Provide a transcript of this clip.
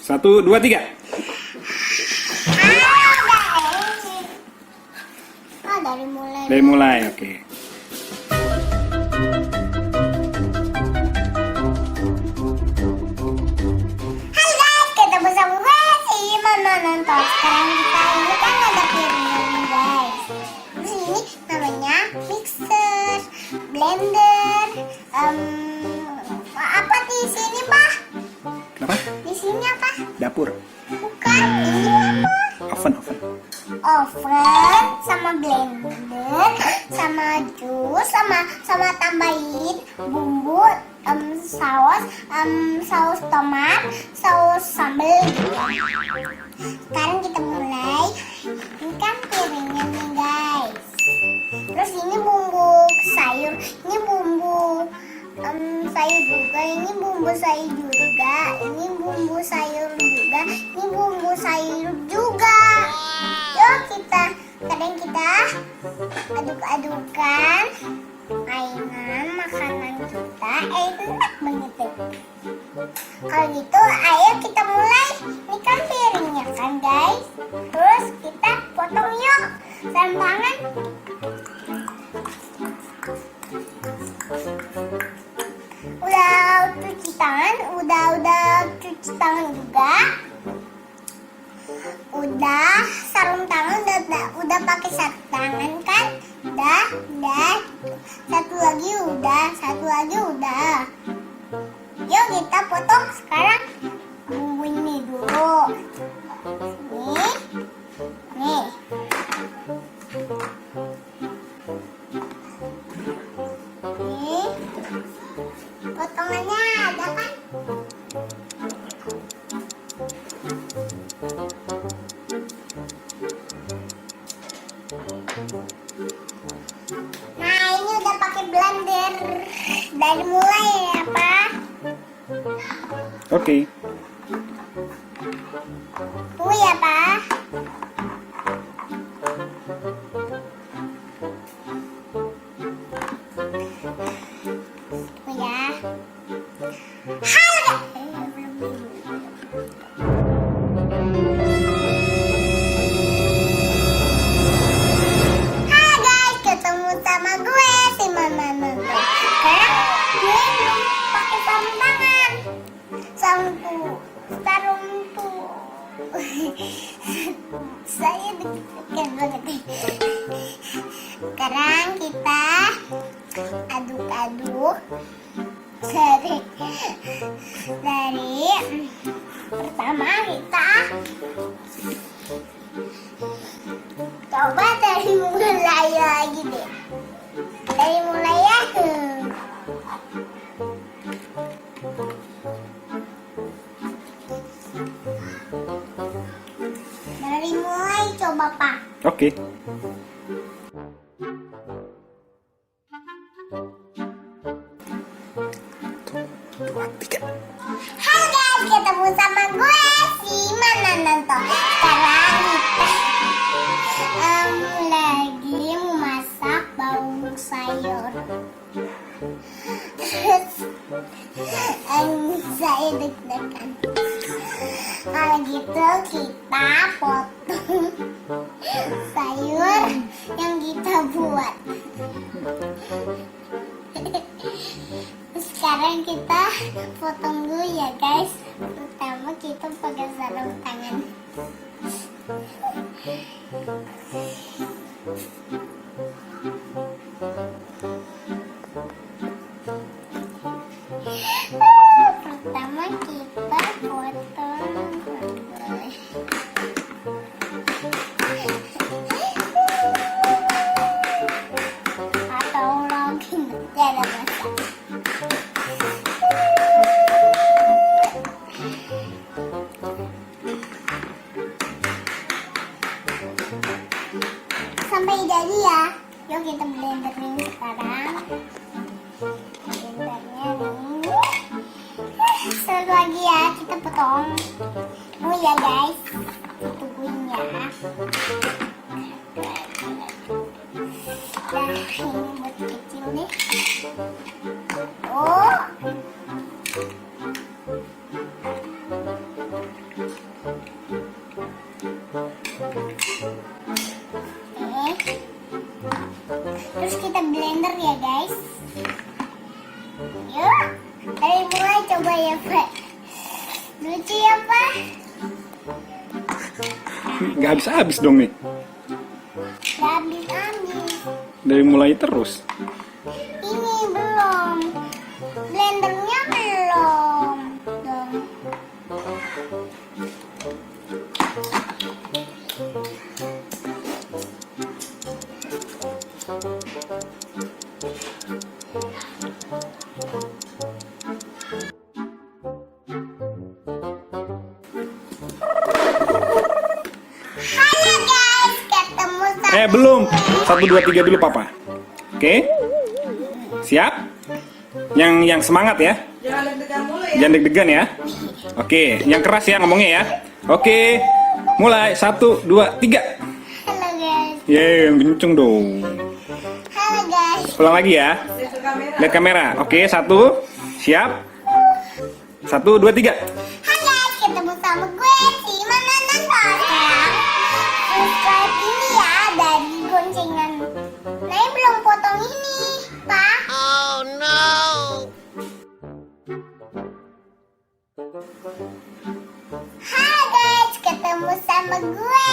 1, 2, 3. Dari mulai, oke. Hai guys, ketemu sama gue si Mama Nonton. Sekarang kita ini kan ada piringnya nih guys. Di sini namanya mixer, blender, apa di sini Pak? Kenapa? Di sini apa? Dapur. Bukan, ini apa? Oven. Oven sama blender sama jus sama tambahin bumbu saus tomat, saus sambal. Sekarang kita mulai. Ini kan piringnya nih guys. Terus ini bumbu sayur, ini bumbu sayur juga, ini bumbu sayur juga, ini bumbu sayur juga, ini bumbu sayur juga. Yuk kita aduk-adukan mainan makanan kita, enak banget deh. Kalau gitu ayo kita mulai. Ini kan piringnya kan guys. Terus kita potong yuk sarung tangan. Udah cuci tangan juga. Udah sarung tangan udah pakai sarung tangan kan? Udah. Satu lagi udah. Yuk kita potong sekarang bumbu ini dulu. Nih. Nih. Potongannya ada kan? Nah ini udah pakai blender. Dari mulai ya Pak. Oke. Tunggu ya Pak. Tunggu ya. Halo. Saya deg-degan banget. Sekarang kita aduk-aduk dari pertama kita coba dari mulai lagi deh. Dari mulai ya. Dari mulai coba Pak. Oke. Halo guys, ketemu sama gue si Mana Nonton. Sekarang kita lagi memasak bawang sayur. Terus saya deg-degan. Kalau gitu kita potong sayur yang kita buat. Sekarang kita potong dulu ya guys. Pertama kita pakai sarung tangan. Pertama kita potong atau lagi nanti ada masak. Sampai jadi ya. Yuk kita blenderin sekarang. Blendernya nih. Satu lagi ya, kita potong. Oh ya guys, tungguin ya. Nah ini buat kecil nih. Oh. ya guys. Yuk, dari mulai coba ya Pak. Lucu ya Pak. Nggak habis-habis dong nih. Gak habis-habis. Dari mulai terus. Ini belum. Blendernya belum. Dong. Halo guys, ketemu sama Belum. gue. 1, 2, 3 dulu papa. Oke. Siap? Yang semangat ya. Jangan deg-degan mulu ya. Jangan deg-degan ya. Oke, yang keras ya ngomongnya ya. Oke. Mulai 1, 2, 3. Halo guys. Yeay, yang kenceng dong. Halo guys. Ulang lagi ya. Lihat ke kamera. Lihat kamera. Oke, 1. Siap. 1, 2, 3. Hai guys, ketemu sama gue si Mana sekarang. Subscribe ini ya dari goncengan. Nah, belum potong ini, Pak. Oh no. Hai guys, ketemu sama gue